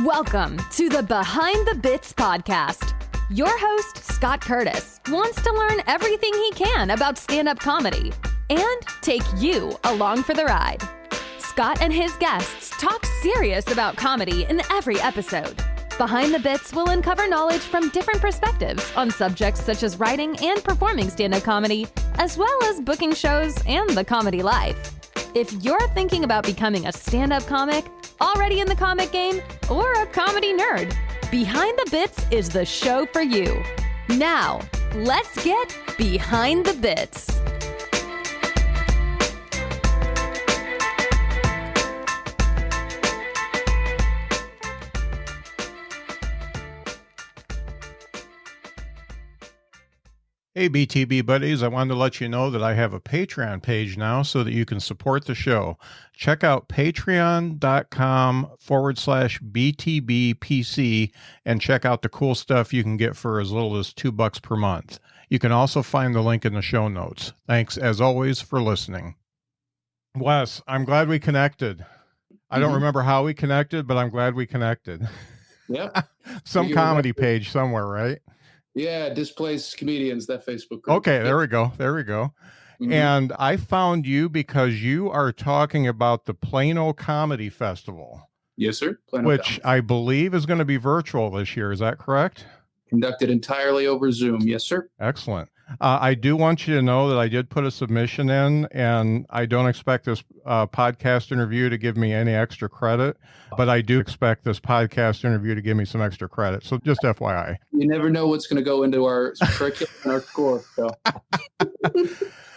Welcome to the Behind the Bits podcast. Your host, Scott Curtis, wants to learn everything he can about stand-up comedy and take you along for the ride. Scott and his guests talk serious about comedy in every episode. Behind the Bits will uncover knowledge from different perspectives on subjects such as writing and performing stand-up comedy, as well as booking shows and the comedy life. If you're thinking about becoming a stand-up comic, already in the comic game, or a comedy nerd, Behind the Bits is the show for you. Now, let's get Behind the Bits. Hey, BTB buddies, I wanted to let you know that I have a Patreon page now so that you can support the show. Check out patreon.com/BTBPC and check out the cool stuff you can get for as little as $2 per month. You can also find the link in the show notes. Thanks, as always, for listening. Wes, I'm glad we connected. I don't remember how we connected, but I'm glad we connected. Yep. Some comedy page somewhere, right? Yeah, Displaced Comedians, that Facebook group. Okay, there we go. There we go. Mm-hmm. And I found you because you are talking about the Plano Comedy Festival. Yes, sir. Plano which Comedy. I believe is going to be virtual this year. Is that correct? Conducted entirely over Zoom. Yes, sir. Excellent. I do want you to know that I did put a submission in, and I don't expect this podcast interview to give me any extra credit, but I do expect this podcast interview to give me some extra credit. So just FYI. You never know what's going to go into our curriculum and our score.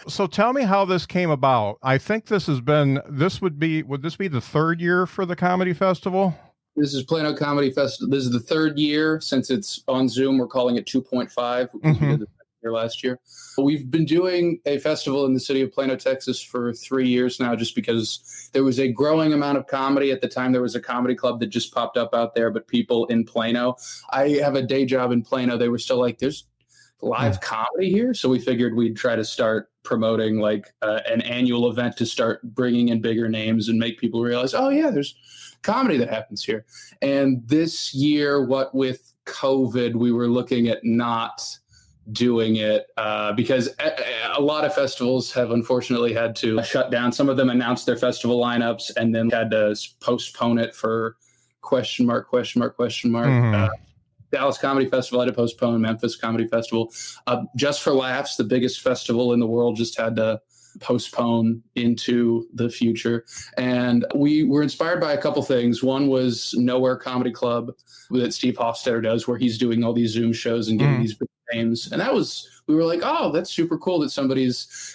So tell me how this came about. I think would this be the third year for the comedy festival? This is Plano Comedy Festival. This is the third year since it's on Zoom. We're calling it 2.5 because we did the year last year. We've been doing a festival in the city of Plano, Texas for 3 years now, just because there was a growing amount of comedy. At the time, there was a comedy club that just popped up out there, but people in Plano, I have a day job in Plano. They were still like, there's live comedy here. So we figured we'd try to start promoting like an annual event to start bringing in bigger names and make people realize, oh yeah, there's comedy that happens here. And this year, what with COVID, we were looking at not doing it because a lot of festivals have unfortunately had to shut down. Some of them announced their festival lineups and then had to postpone it for ? Dallas Comedy Festival had to postpone. Memphis Comedy Festival. Just for Laughs, the biggest festival in the world, just had to postpone into the future. And we were inspired by a couple things. One was Nowhere Comedy Club that Steve Hofstetter does, where he's doing all these Zoom shows and getting these big names. And we were like, oh, that's super cool that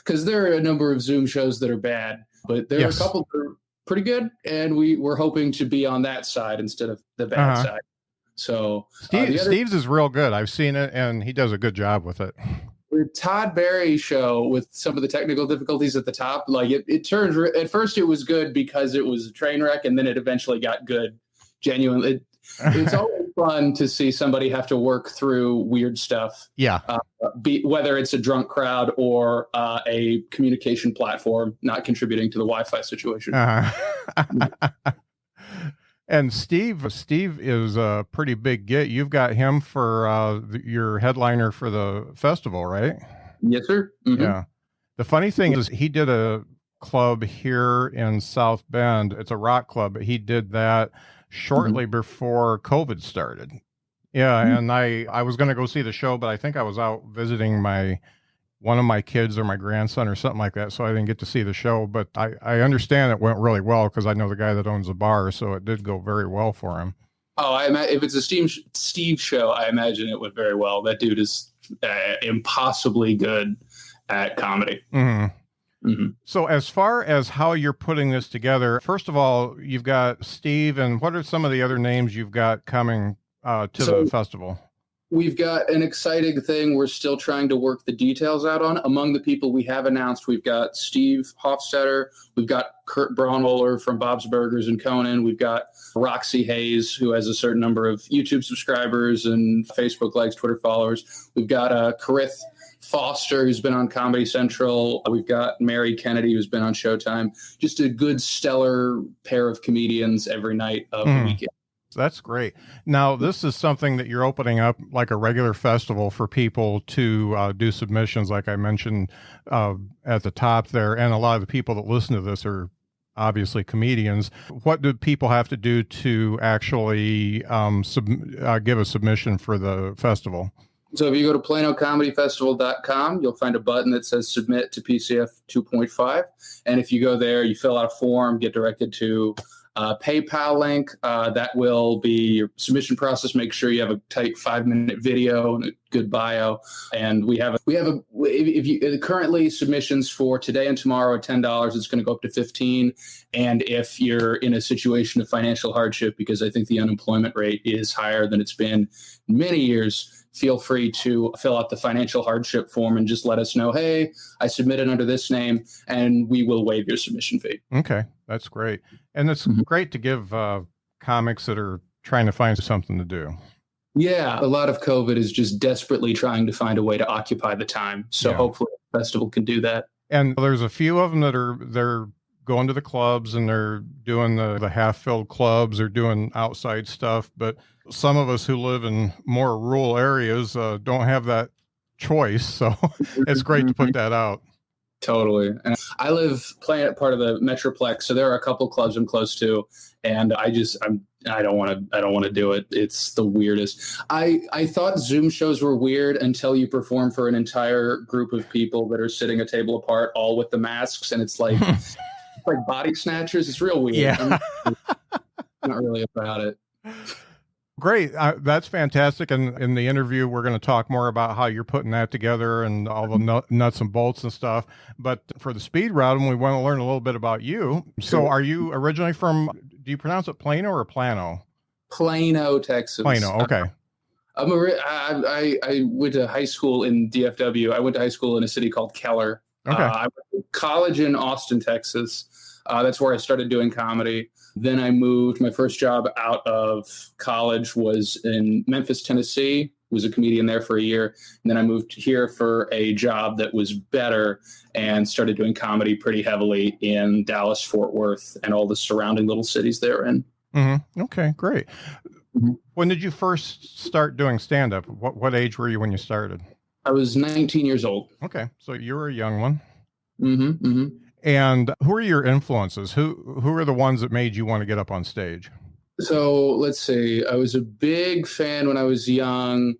because there are a number of Zoom shows that are bad, but there are a couple that are pretty good. And we were hoping to be on that side instead of the bad side. So Steve's is real good. I've seen it, and he does a good job with it. The Todd Barry show, with some of the technical difficulties at the top, like it turned. At first, it was good because it was a train wreck, and then it eventually got good. Genuinely, it's always fun to see somebody have to work through weird stuff. Yeah, whether it's a drunk crowd or a communication platform not contributing to the Wi-Fi situation. And Steve is a pretty big get. You've got him for your headliner for the festival, right? Yes, sir. Mm-hmm. Yeah. The funny thing is he did a club here in South Bend. It's a rock club, but he did that shortly before COVID started. Yeah. And I was going to go see the show, but I think I was out visiting one of my kids or my grandson or something like that. So I didn't get to see the show, but I understand it went really well because I know the guy that owns the bar. So it did go very well for him. Oh, if it's a Steve show, I imagine it went very well. That dude is impossibly good at comedy. Mm-hmm. Mm-hmm. So as far as how you're putting this together, first of all, you've got Steve, and what are some of the other names you've got coming to the festival? We've got an exciting thing we're still trying to work the details out on. Among the people we have announced, we've got Steve Hofstetter, we've got Kurt Braunohler from Bob's Burgers and Conan, we've got Roxy Hayes, who has a certain number of YouTube subscribers and Facebook likes, Twitter followers. We've got Karith Foster, who's been on Comedy Central. We've got Mary Kennedy, who's been on Showtime. Just a good, stellar pair of comedians every night of the weekend. That's great. Now, this is something that you're opening up like a regular festival for people to do submissions, like I mentioned at the top there. And a lot of the people that listen to this are obviously comedians. What do people have to do to actually give a submission for the festival? So if you go to PlanoComedyFestival.com, you'll find a button that says Submit to PCF 2.5. And if you go there, you fill out a form, get directed to a PayPal link. That will be your submission process. Make sure you have a tight 5-minute video and a good bio. And if you currently submissions for today and tomorrow are $10. It's going to go up to $15. And if you're in a situation of financial hardship, because I think the unemployment rate is higher than it's been in many years, feel free to fill out the financial hardship form and just let us know, hey, I submitted under this name, and we will waive your submission fee. Okay, that's great. And it's great to give comics that are trying to find something to do. Yeah, a lot of COVID is just desperately trying to find a way to occupy the time. So hopefully the festival can do that. And there's a few of them that they're going to the clubs and they're doing the half-filled clubs or doing outside stuff. But some of us who live in more rural areas don't have that choice. So it's great to put that out. Totally. And I live part of the Metroplex, so there are a couple clubs I'm close to, and I don't want to do it. It's the weirdest. I thought Zoom shows were weird until you perform for an entire group of people that are sitting a table apart, all with the masks, and it's like it's like body snatchers. It's real weird. Yeah. I'm not really about it. Great. That's fantastic. And in the interview, we're going to talk more about how you're putting that together and all the nuts and bolts and stuff. But for the speed round, we want to learn a little bit about you. So are you originally from, do you pronounce it Plano or Plano? Plano, Texas. Plano. Okay. I went to high school in DFW. I went to high school in a city called Keller. Okay. I went to college in Austin, Texas. That's where I started doing comedy. Then I moved. My first job out of college was in Memphis, Tennessee. Was a comedian there for a year. And then I moved here for a job that was better and started doing comedy pretty heavily in Dallas, Fort Worth, and all the surrounding little cities they're in. Mm-hmm. Okay, great. Mm-hmm. When did you first start doing stand-up? What age were you when you started? I was 19 years old. Okay, so you were a young one. Mm-hmm. Mm-hmm. And who are your influences? Who are the ones that made you want to get up on stage? So let's see. I was a big fan when I was young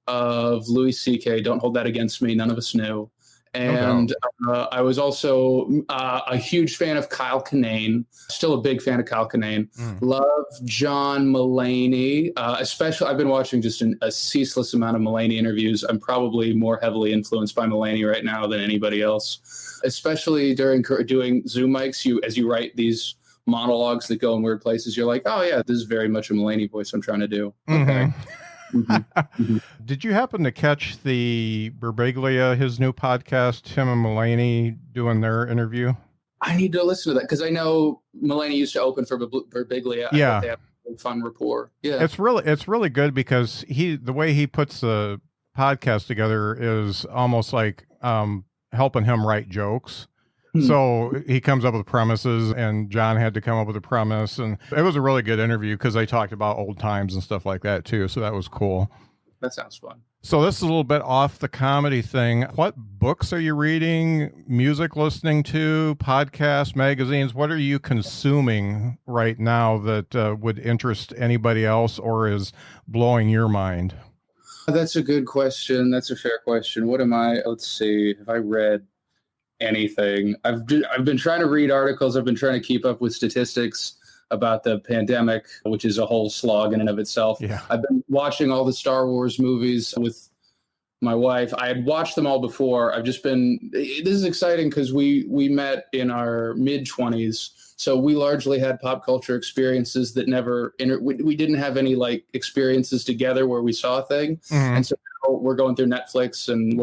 of Louis C.K. Don't hold that against me. None of us knew. And I was also a huge fan of Kyle Kinane. Still a big fan of Kyle Kinane. Love John Mulaney. Especially, I've been watching just a ceaseless amount of Mulaney interviews. I'm probably more heavily influenced by Mulaney right now than anybody else. Especially during doing Zoom mics, as you write these monologues that go in weird places, you're like, oh yeah, this is very much a Mulaney voice I'm trying to do. Okay. Did you happen to catch the Birbiglia, his new podcast, him and Mulaney doing their interview? I need to listen to that because I know Mulaney used to open for Birbiglia. Yeah. They have a fun rapport. Yeah. It's really good because the way he puts the podcast together is almost like helping him write jokes. So he comes up with premises, and John had to come up with a premise, and it was a really good interview because they talked about old times and stuff like that too. So that was cool. That sounds fun. So this is a little bit off the comedy thing. What books are you reading, music listening to, podcasts, magazines? What are you consuming right now that would interest anybody else or is blowing your mind? That's a good question. That's a fair question. Let's see. Have I read anything? I've been trying to read articles. I've been trying to keep up with statistics about the pandemic, which is a whole slog in and of itself. Yeah. I've been watching all the Star Wars movies with my wife. I had watched them all before. This is exciting because we met in our mid-20s. So we largely had pop culture experiences that we didn't have any like experiences together where we saw a thing. Mm-hmm. And so now we're going through Netflix and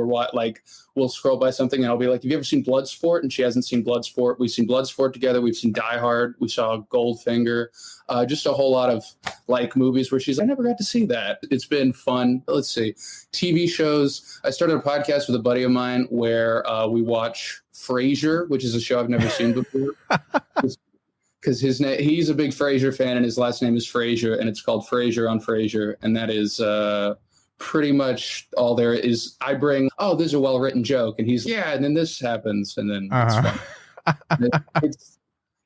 we'll scroll by something and I'll be like, have you ever seen Bloodsport? And she hasn't seen Bloodsport. We've seen Bloodsport together. We've seen Die Hard. We saw Goldfinger. Just a whole lot of like movies where she's like, I never got to see that. It's been fun. Let's see. TV shows. I started a podcast with a buddy of mine where we watch Frasier, which is a show I've never seen before. because he's a big Frasier fan, and his last name is Frazier, and it's called Frasier on Frasier, and that is pretty much all there is. I bring, oh, this is a well-written joke, and he's, yeah, and then this happens, and then it's fun.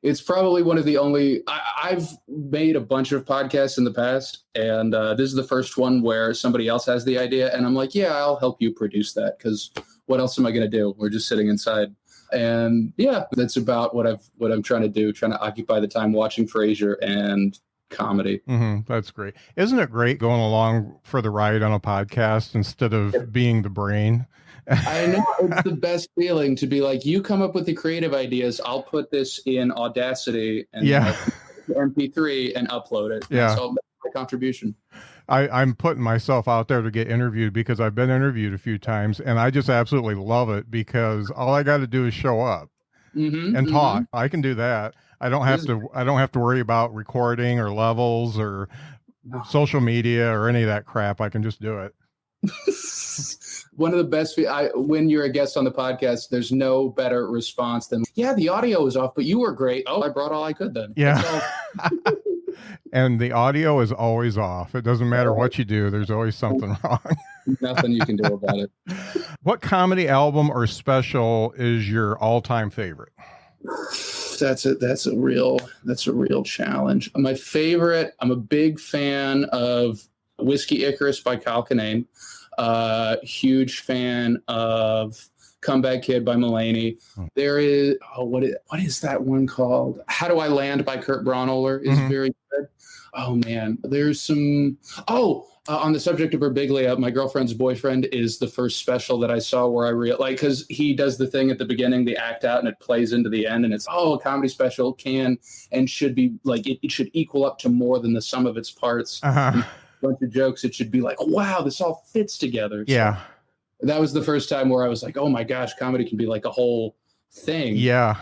It's probably one of the only, I've made a bunch of podcasts in the past, and this is the first one where somebody else has the idea, and I'm like, yeah, I'll help you produce that, because what else am I going to do? We're just sitting inside. And yeah, that's about what I'm trying to do, trying to occupy the time watching Frasier and comedy. That's great. Isn't it great going along for the ride on a podcast instead of being the brain? I know, it's the best feeling to be like, you come up with the creative ideas, I'll put this in Audacity and MP3 and upload it. Yeah. That's all my contribution. I'm putting myself out there to get interviewed because I've been interviewed a few times, and I just absolutely love it because all I got to do is show up and talk. I can do that. I don't have to worry about recording or levels or social media or any of that crap. I can just do it. One of the best, when you're a guest on the podcast, there's no better response than, yeah, the audio was off, but you were great. Oh, I brought all I could then. Yeah. And the audio is always off. It doesn't matter what you do. There's always something wrong. Nothing you can do about it. What comedy album or special is your all-time favorite? That's a real challenge. My favorite, I'm a big fan of Whiskey Icarus by Kyle Kinane. Huge fan of Comeback Kid by Mulaney. There is, what is that one called? How Do I Land by Kurt Braunohler is very good. Oh man, there's some, on the subject of Birbiglia, My Girlfriend's Boyfriend is the first special that I saw where I because he does the thing at the beginning, the act out, and it plays into the end, and it's, a comedy special can and should be like, it should equal up to more than the sum of its parts. A bunch of jokes, it should be like, wow, this all fits together. Yeah. So that was the first time where I was like, oh my gosh, comedy can be like a whole thing. Yeah.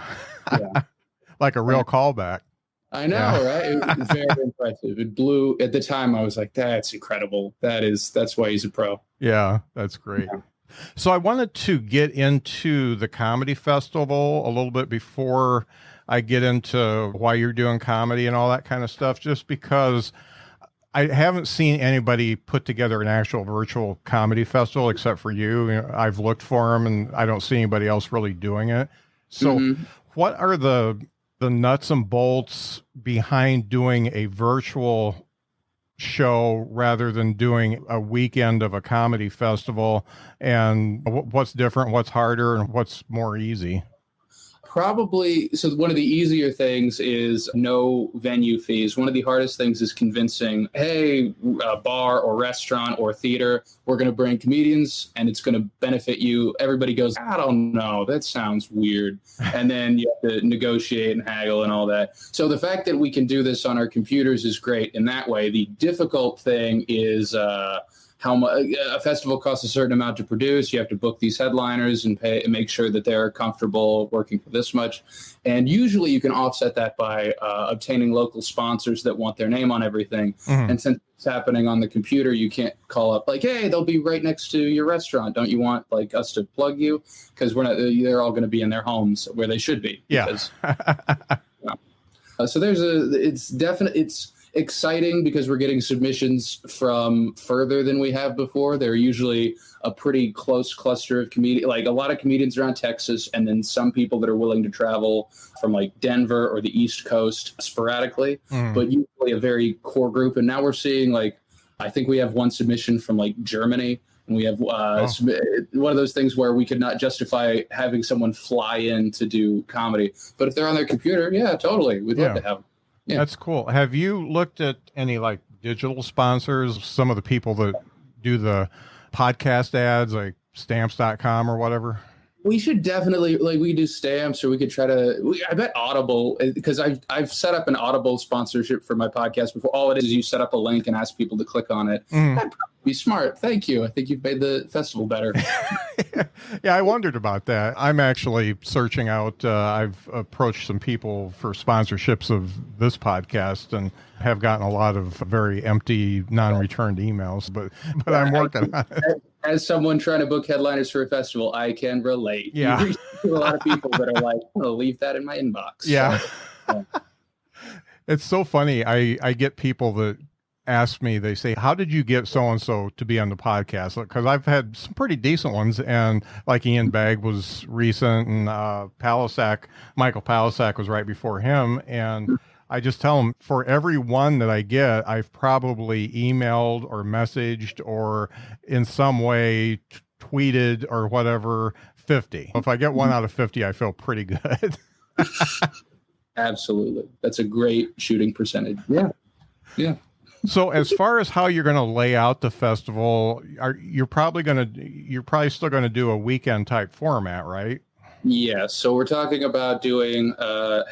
Like a real callback. I know, right? It was very impressive. It blew at the time. I was like, that's incredible. That's why he's a pro. Yeah, that's great. Yeah. So I wanted to get into the comedy festival a little bit before I get into why you're doing comedy and all that kind of stuff, just because I haven't seen anybody put together an actual virtual comedy festival except for you. I've looked for them and I don't see anybody else really doing it. So what are the nuts and bolts behind doing a virtual show rather than doing a weekend of a comedy festival? And what's different, what's harder, and what's more easy? Probably, so one of the easier things is no venue fees. One of the hardest things is convincing, hey, a bar or restaurant or theater, we're going to bring comedians and it's going to benefit you. Everybody goes, I don't know, that sounds weird. And then you have to negotiate and haggle and all that. So the fact that we can do this on our computers is great in that way. The difficult thing is how much a festival costs a certain amount to produce. You have to book these headliners and pay and make sure that they're comfortable working for this much. And usually you can offset that by obtaining local sponsors that want their name on everything. And since it's happening on the computer, you can't call up like, hey, they'll be right next to your restaurant. Don't you want like us to plug you? Because they're all going to be in their homes where they should be. Yeah. Because, so it's exciting because we're getting submissions from further than we have before. They're usually a pretty close cluster of comedians, like a lot of comedians around Texas, and then some people that are willing to travel from like Denver or the East Coast sporadically, but usually a very core group. And now we're seeing I think we have one submission from like Germany, and we have one of those things where we could not justify having someone fly in to do comedy, but if they're on their computer, yeah, totally. We'd love to have them. Yeah. That's cool. Have you looked at any like digital sponsors, some of the people that do the podcast ads like stamps.com or whatever? We should definitely, we could do stamps, or we could try to, I bet Audible, because I've set up an Audible sponsorship for my podcast before. All it is you set up a link and ask people to click on it. That'd probably be smart. Thank you. I think you've made the festival better. Yeah, I wondered about that. I'm actually searching out, I've approached some people for sponsorships of this podcast and have gotten a lot of very empty, non-returned emails, but I'm working on it. As someone trying to book headliners for a festival, I can relate. Yeah. You reach to a lot of people that are like, I'm going to leave that in my inbox. Yeah. So, It's so funny. I get people that ask me, they say, how did you get so-and-so to be on the podcast? Because I've had some pretty decent ones, and like Ian Bagg was recent, and Michael Palisak was right before him. And I just tell them, for every one that I get, I've probably emailed or messaged or in some way tweeted or whatever, 50. If I get one out of 50, I feel pretty good. Absolutely. That's a great shooting percentage. Yeah. Yeah. So as far as how you're going to lay out the festival, you're probably still going to do a weekend type format, right? Yeah. So we're talking about doing a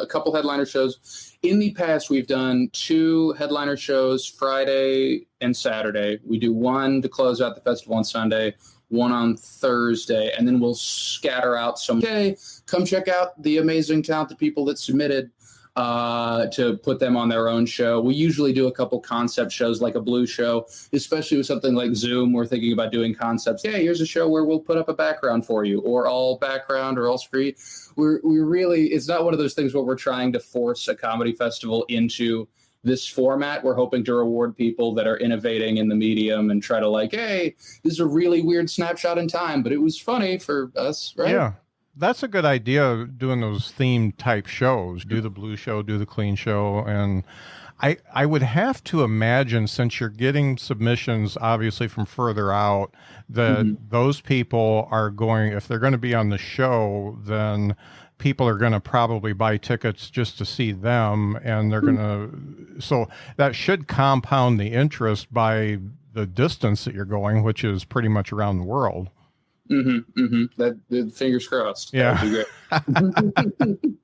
couple headliner shows. In the past, we've done 2 headliner shows, Friday and Saturday. We do one to close out the festival on Sunday, one on Thursday, and then we'll scatter out some, okay, come check out the amazing talented people that submitted to put them on their own show. We usually do a couple concept shows, like a blue show, especially with something like Zoom. We're thinking about doing concepts. Yeah, here's a show where we'll put up a background for you, or all background or all screen. We really, it's not one of those things where we're trying to force a comedy festival into this format. We're hoping to reward people that are innovating in the medium and try to like, hey, this is a really weird snapshot in time, but it was funny for us, right? Yeah. That's a good idea, doing those themed type shows. Do the blue show, do the clean show. And I would have to imagine, since you're getting submissions obviously from further out, that those people are going, if they're going to be on the show, then people are going to probably buy tickets just to see them. And they're going to, so that should compound the interest by the distance that you're going, which is pretty much around the world. That fingers crossed. Yeah. That would be great.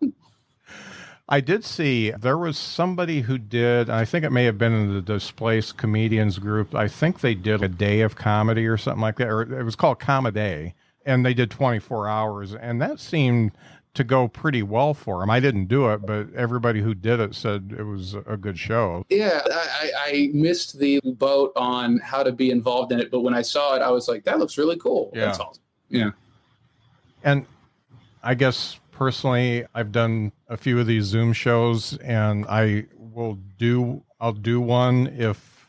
I did see there was somebody who did, I think it may have been in the Displaced Comedians group. I think they did a day of comedy or something like that, or it was called Comedy, and they did 24 hours, and that seemed to go pretty well for them. I didn't do it, but everybody who did it said it was a good show. Yeah, I missed the boat on how to be involved in it, but when I saw it, I was like, that looks really cool. Yeah. That's awesome. Yeah. And I guess personally, I've done a few of these Zoom shows, and I'll do one if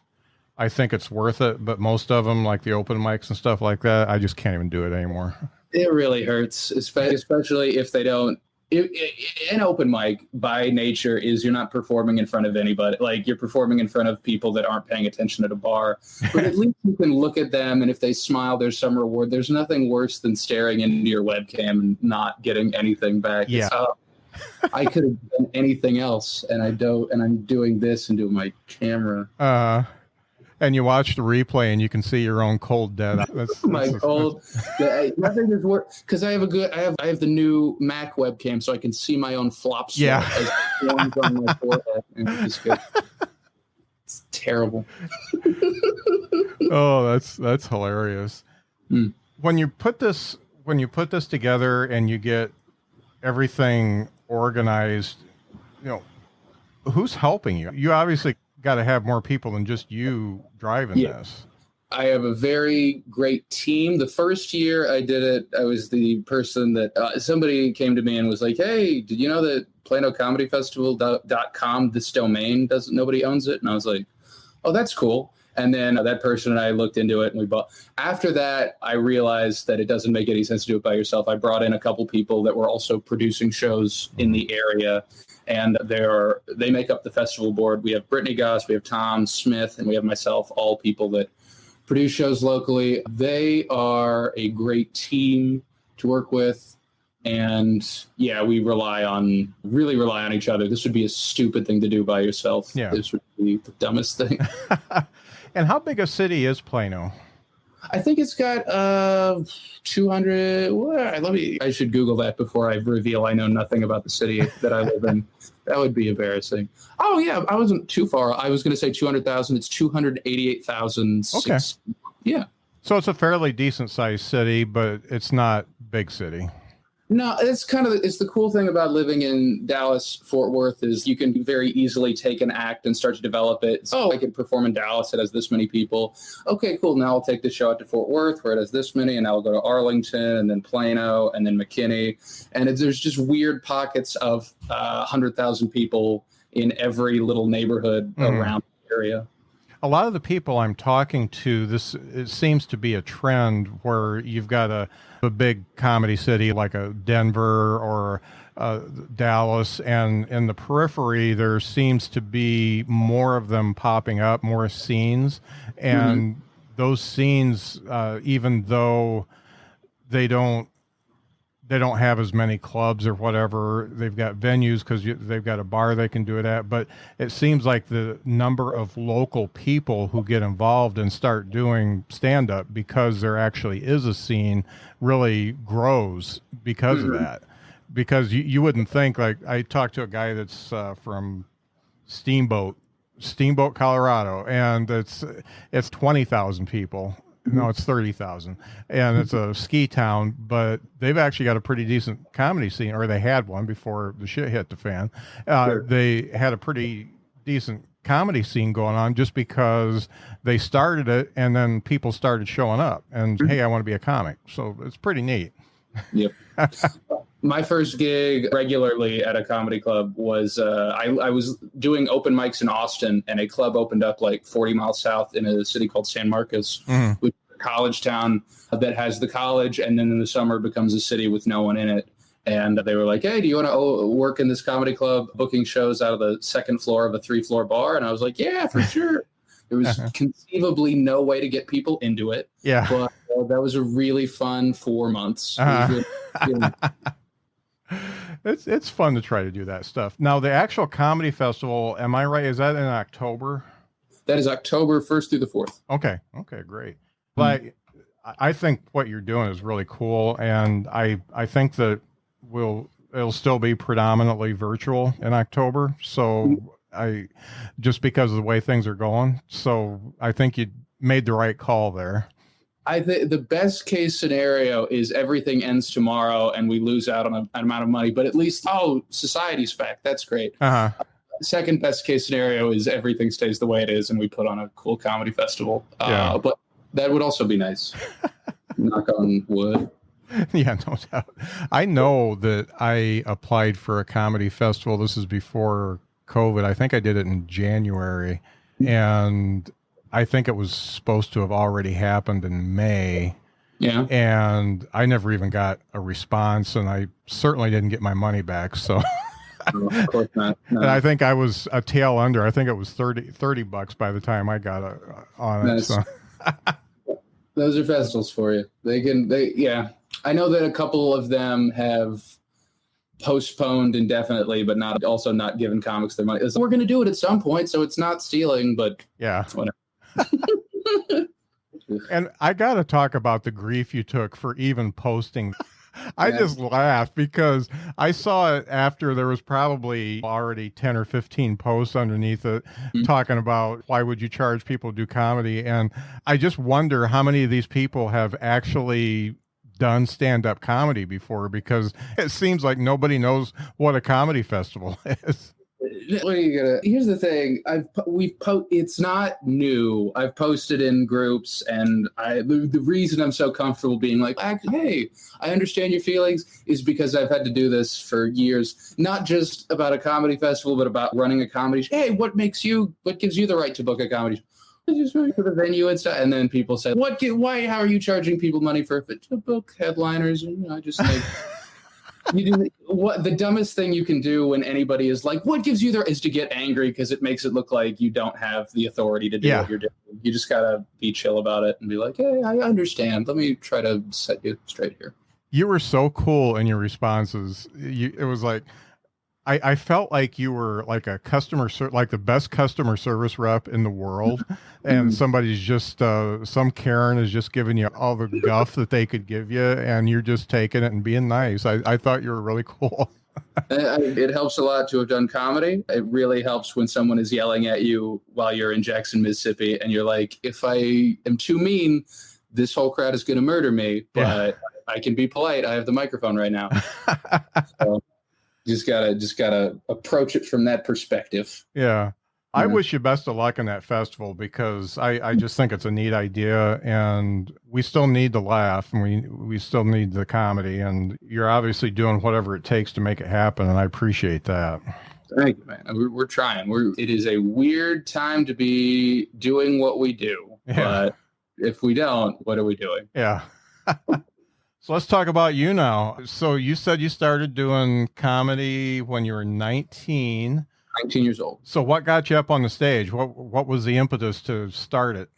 I think it's worth it. But most of them, like the open mics and stuff like that, I just can't even do it anymore. It really hurts, especially if they don't. An open mic by nature is you're not performing in front of anybody. Like, you're performing in front of people that aren't paying attention at a bar. But at least you can look at them, and if they smile, there's some reward. There's nothing worse than staring into your webcam and not getting anything back. Yeah. I could have done anything else, and I don't. And I'm doing this into my camera. And you watch the replay, and you can see your own cold dead. Nothing is worse, because I have the new Mac webcam, so I can see my own flop sweat. Yeah. As it on my forehead. It's good. It's terrible. Oh, that's hilarious. When you put this together and you get everything organized, who's helping you? You obviously got to have more people than just you driving this. I have a very great team. The first year I did it, I was the person that somebody came to me and was like, hey, did you know that Plano Comedy Festival.com, this domain, nobody owns it? And I was like, oh, that's cool. And then that person and I looked into it, and we bought. After that, I realized that it doesn't make any sense to do it by yourself. I brought in a couple people that were also producing shows in the area, and they make up the festival board. We have Brittany Goss, we have Tom Smith, and we have myself, all people that produce shows locally. They are a great team to work with. And yeah, we really rely on each other. This would be a stupid thing to do by yourself. Yeah. This would be the dumbest thing. And how big a city is Plano? I think it's got 200. I should Google that before I reveal I know nothing about the city that I live in. That would be embarrassing. Oh yeah, I wasn't too far. I was going to say 200,000. It's 288,000. Okay. Yeah. So it's a fairly decent sized city, but it's not big city. No, it's the cool thing about living in Dallas, Fort Worth, is you can very easily take an act and start to develop it. So I can perform in Dallas. It has this many people. Okay, cool. Now I'll take this show out to Fort Worth, where it has this many, and I'll go to Arlington, and then Plano, and then McKinney. And there's just weird pockets of 100,000 people in every little neighborhood around the area. A lot of the people I'm talking to, it seems to be a trend where you've got a big comedy city like a Denver or Dallas, and in the periphery there seems to be more of them popping up, more scenes, and those scenes, even though they don't have as many clubs or whatever, they've got venues because they've got a bar they can do it at, but it seems like the number of local people who get involved and start doing stand-up because there actually is a scene really grows because of that. Because you wouldn't think, like, I talked to a guy that's from Steamboat, Colorado, and it's 20,000 people. No, it's 30,000, and it's a ski town, but they've actually got a pretty decent comedy scene, or they had one before the shit hit the fan. They had a pretty decent comedy scene going on just because they started it, and then people started showing up, and hey, I want to be a comic. So it's pretty neat. Yep. My first gig regularly at a comedy club was I was doing open mics in Austin, and a club opened up like 40 miles south in a city called San Marcos, which is a college town that has the college, and then in the summer becomes a city with no one in it. And they were like, hey, do you want to work in this comedy club, booking shows out of the second floor of a 3-floor bar? And I was like, yeah, for sure. There was conceivably no way to get people into it. Yeah. But that was a really fun 4 months. It's fun to try to do that stuff. Now, the actual comedy festival, am I right? Is that in October? That is October 1st through the 4th. Okay, great. Like, I think what you're doing is really cool, and I think that it'll still be predominantly virtual in October. So just because of the way things are going. So I think you made the right call there. I think the best case scenario is everything ends tomorrow and we lose out on an amount of money, but at least, society's back. That's great. Second best case scenario is everything stays the way it is and we put on a cool comedy festival. But that would also be nice. Knock on wood. Yeah, no doubt. I know that I applied for a comedy festival. This is before COVID. I think I did it in January, and I think it was supposed to have already happened in May. Yeah. And I never even got a response, and I certainly didn't get my money back. So no, of course not. No. And I think I was a tail under. I think it was $30 by the time I got on it. So. Those are festivals for you. Yeah. I know that a couple of them have postponed indefinitely, but not given comics their money. We're going to do it at some point, so it's not stealing, but yeah. Whatever. And I got to talk about the grief you took for even posting. I just laughed because I saw it after there was probably already 10 or 15 posts underneath it talking about why would you charge people to do comedy. And I just wonder how many of these people have actually done stand-up comedy before, because it seems like nobody knows what a comedy festival is. Here's the thing. It's not new. I've posted in groups, and the reason I'm so comfortable being like, hey, I understand your feelings is because I've had to do this for years, not just about a comedy festival, but about running a comedy show. Hey, what gives you the right to book a comedy show? I just went to the venue and stuff, and then people say, how are you charging people money to book headliners? And I just think the dumbest thing you can do when anybody is like, what gives you is to get angry, because it makes it look like you don't have the authority to do what you're doing. You just gotta be chill about it and be like, hey, I understand. Let me try to set you straight here. You were so cool in your responses. It was like, I felt like you were like like the best customer service rep in the world, and somebody's just some Karen is just giving you all the guff that they could give you, and you're just taking it and being nice. I thought you were really cool. It helps a lot to have done comedy. It really helps when someone is yelling at you while you're in Jackson, Mississippi, and you're like, if I am too mean, this whole crowd is going to murder me, but I can be polite. I have the microphone right now. So, just gotta approach it from that perspective. Yeah. I wish you best of luck in that festival, because I just think it's a neat idea, and we still need to laugh, and we still need the comedy, and you're obviously doing whatever it takes to make it happen, and I appreciate that. Thank you, man. We're trying. It is a weird time to be doing what we do, but if we don't, what are we doing? Yeah. So let's talk about you now. So you said you started doing comedy when you were 19. 19 years old. So what got you up on the stage? What was the impetus to start it?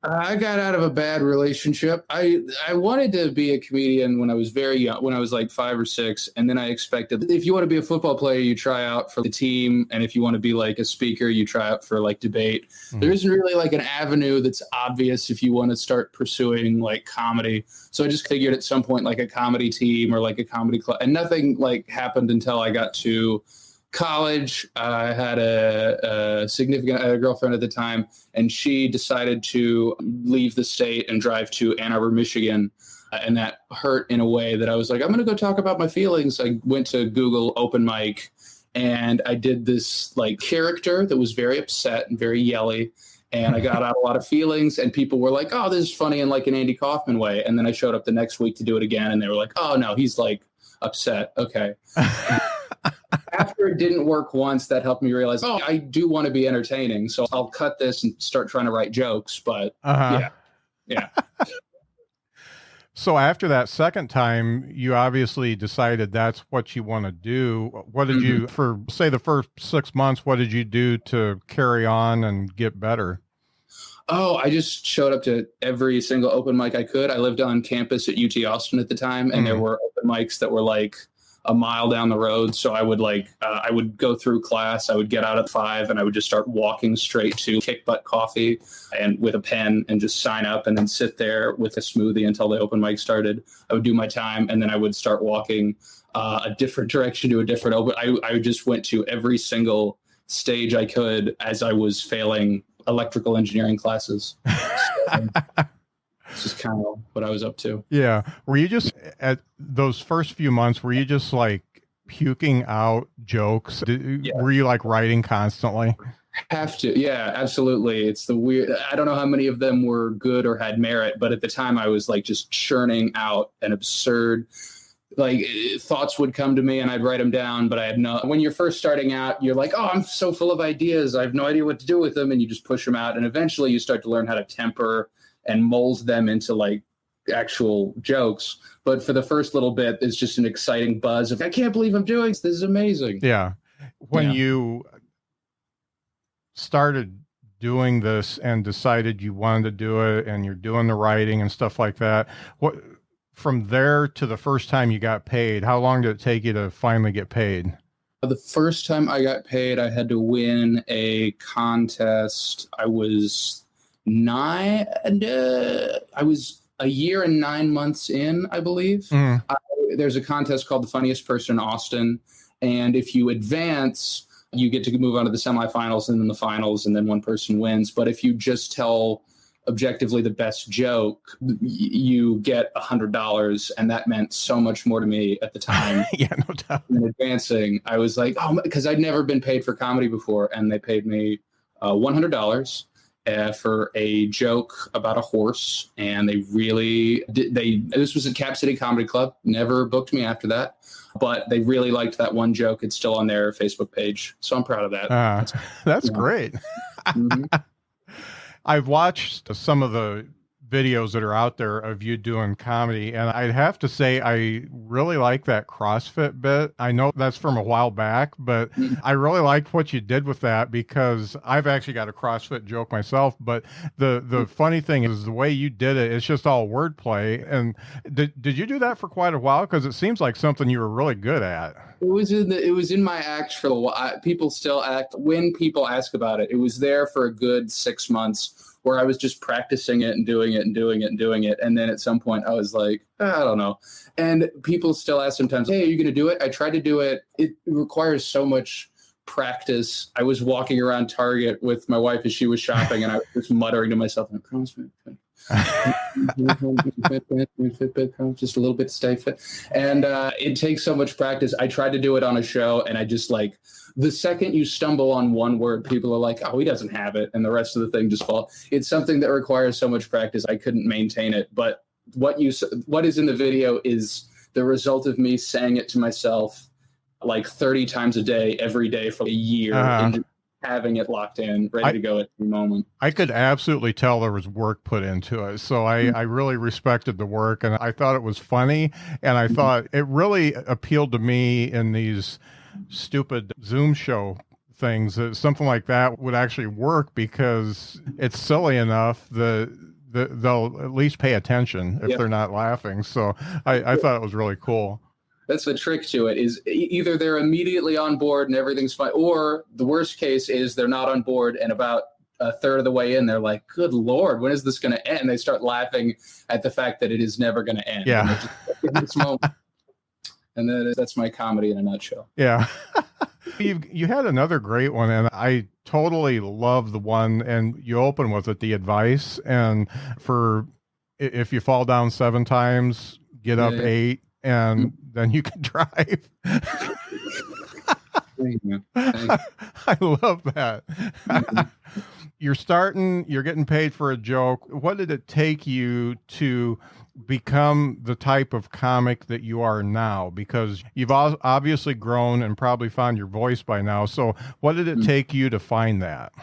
I got out of a bad relationship. I wanted to be a comedian when I was very young, when I was like 5 or 6. And then I expected, if you want to be a football player, you try out for the team. And if you want to be like a speaker, you try out for like debate. Mm-hmm. There isn't really like an avenue that's obvious if you want to start pursuing like comedy. So I just figured at some point like a comedy team or like a comedy club. And nothing like happened until I got to college. I had a girlfriend at the time, and she decided to leave the state and drive to Ann Arbor, Michigan. And that hurt in a way that I was like, I'm going to go talk about my feelings. I went to Google open mic, and I did this like character that was very upset and very yelly. And I got out a lot of feelings, and people were like, oh, this is funny in like an Andy Kaufman way. And then I showed up the next week to do it again, and they were like, oh no, he's like upset. Okay. After it didn't work once, that helped me realize, oh, I do want to be entertaining. So I'll cut this and start trying to write jokes. But yeah. So after that second time, you obviously decided that's what you want to do. What did you, for say the first 6 months, what did you do to carry on and get better? Oh, I just showed up to every single open mic I could. I lived on campus at UT Austin at the time, and there were open mics that were like a mile down the road. So I would I would go through class, I would get out at 5, and I would just start walking straight to Kick Butt Coffee and with a pen and just sign up and then sit there with a smoothie until the open mic started. I would do my time, and then I would start walking a different direction to a different open. I just went to every single stage I could as I was failing electrical engineering classes. So, this is kind of what I was up to. Yeah. Were you just at those first few months, were you just like puking out jokes? Were you like writing constantly? Have to. Yeah, absolutely. It's the weird, I don't know how many of them were good or had merit, but at the time I was like just churning out an absurd, like thoughts would come to me and I'd write them down, but I had when you're first starting out, you're like, oh, I'm so full of ideas. I have no idea what to do with them. And you just push them out. And eventually you start to learn how to temper and mold them into like actual jokes. But for the first little bit, it's just an exciting buzz of, I can't believe I'm doing this. This is amazing. Yeah. When you started doing this and decided you wanted to do it and you're doing the writing and stuff like that, what, from there to the first time you got paid, how long did it take you to finally get paid? The first time I got paid, I had to win a contest. I was I was a year and 9 months in, I believe. There's a contest called The Funniest Person in Austin. And if you advance, you get to move on to the semifinals and then the finals, and then one person wins. But if you just tell objectively the best joke, you get $100. And that meant so much more to me at the time. Yeah, no doubt. In advancing, I was like, oh, because I'd never been paid for comedy before. And they paid me $100. For a joke about a horse, and they really did. This was at Cap City Comedy Club. Never booked me after that, but they really liked that one joke. It's still on their Facebook page, so I'm proud of that. That's great. I've watched some of the videos that are out there of you doing comedy, and I'd have to say I really like that CrossFit bit. I know that's from a while back, but I really liked what you did with that, because I've actually got a CrossFit joke myself. But the funny thing is the way you did it, it's just all wordplay. And did you do that for quite a while? Because it seems like something you were really good at. It was in my act for a while. People still act when people ask about it. It was there for a good 6 months, where I was just practicing it and doing it and doing it and doing it. And then at some point I was like, I don't know. And people still ask sometimes, hey, are you going to do it? I tried to do it. It requires so much practice. I was walking around Target with my wife as she was shopping, and I was just muttering to myself, just a little bit to stay fit. And it takes so much practice. I tried to do it on a show, and I just like, the second you stumble on one word, people are like, oh, he doesn't have it. And the rest of the thing just falls. It's something that requires so much practice. I couldn't maintain it. But what is in the video is the result of me saying it to myself like 30 times a day, every day for a year, and just having it locked in, ready to go at the moment. I could absolutely tell there was work put into it. So I really respected the work, and I thought it was funny. And I thought it really appealed to me in these stupid Zoom show things. That something like that would actually work because it's silly enough that they'll at least pay attention if they're not laughing. So I thought it was really cool. That's the trick to it, is either they're immediately on board and everything's fine, or the worst case is they're not on board, and about a third of the way in, they're like, good Lord, when is this going to end? They start laughing at the fact that it is never going to end. Yeah. And just, in this moment. And then that's my comedy in a nutshell. Yeah. You had another great one, and I totally love the one, and you open with it, the advice, and for if you fall down 7 times, get up 8, and then you can drive. Thank you. I love that. You're getting paid for a joke. What did it take you to become the type of comic that you are now? Because you've obviously grown and probably found your voice by now. So what did it take you to find that?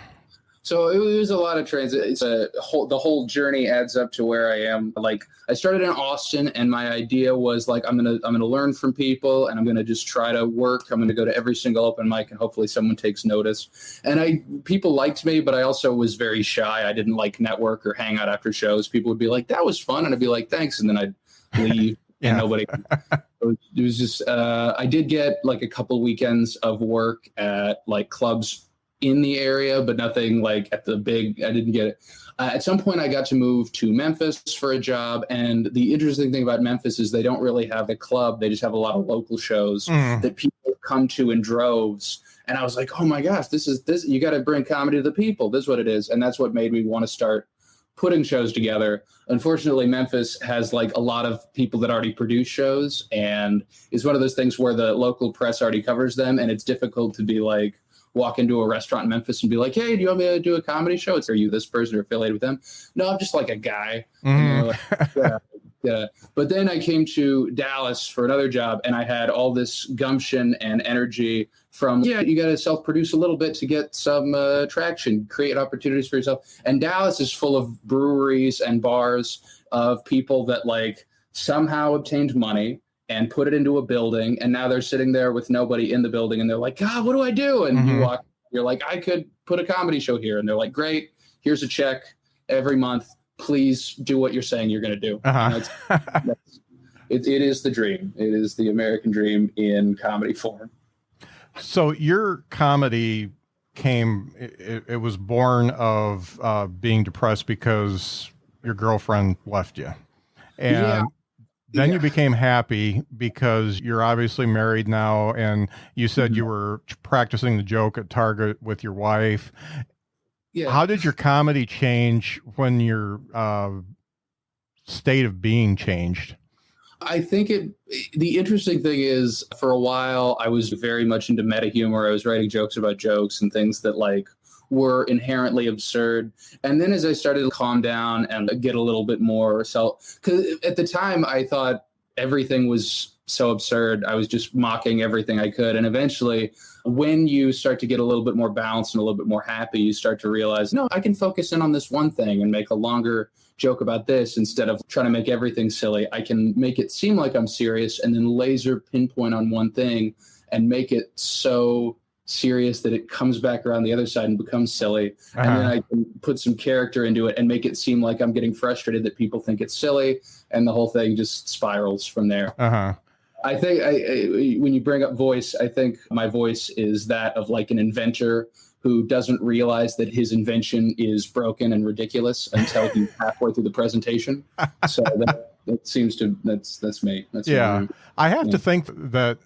So it was a lot of transit. It's the whole journey adds up to where I am. Like, I started in Austin, and my idea was like, I'm gonna learn from people, and I'm gonna just try to work. I'm gonna go to every single open mic, and hopefully someone takes notice. And people liked me, but I also was very shy. I didn't like network or hang out after shows. People would be like, "That was fun," and I'd be like, "Thanks," and then I'd leave. And nobody. It was just. I did get like a couple weekends of work at like clubs in the area, but nothing like at the big. I didn't get it. At some point, I got to move to Memphis for a job, and the interesting thing about Memphis is they don't really have a club. They just have a lot of local shows that people come to in droves. And I was like, oh my gosh, this. You got to bring comedy to the people. This is what it is, and that's what made me want to start putting shows together. Unfortunately, Memphis has like a lot of people that already produce shows, and it's one of those things where the local press already covers them, and it's difficult to be like, walk into a restaurant in Memphis and be like, hey, do you want me to do a comedy show? Are you this person or affiliated with them? No, I'm just like a guy. Like, yeah. But then I came to Dallas for another job, and I had all this gumption and energy from, you got to self-produce a little bit to get some traction, create opportunities for yourself. And Dallas is full of breweries and bars of people that like somehow obtained money and put it into a building, and now they're sitting there with nobody in the building, and they're like, God, what do I do? And you walk, you're like, I could put a comedy show here. And they're like, great, here's a check every month. Please do what you're saying you're going to do. It is the dream. It is the American dream in comedy form. So your comedy it was born of being depressed because your girlfriend left you. And then you became happy because you're obviously married now, and you said you were practicing the joke at Target with your wife. Yeah. How did your comedy change when your state of being changed? I think the interesting thing is, for a while, I was very much into meta humor. I was writing jokes about jokes and things that like were inherently absurd. And then as I started to calm down and get a little bit more because at the time I thought everything was so absurd. I was just mocking everything I could. And eventually, when you start to get a little bit more balanced and a little bit more happy, you start to realize, no, I can focus in on this one thing and make a longer joke about this instead of trying to make everything silly. I can make it seem like I'm serious and then laser pinpoint on one thing and make it so serious that it comes back around the other side and becomes silly. And then I can put some character into it and make it seem like I'm getting frustrated that people think it's silly, and the whole thing just spirals from there. I think when you bring up voice, I think my voice is that of like an inventor who doesn't realize that his invention is broken and ridiculous until he's halfway through the presentation. So that seems to that's me. That's me. I have to think that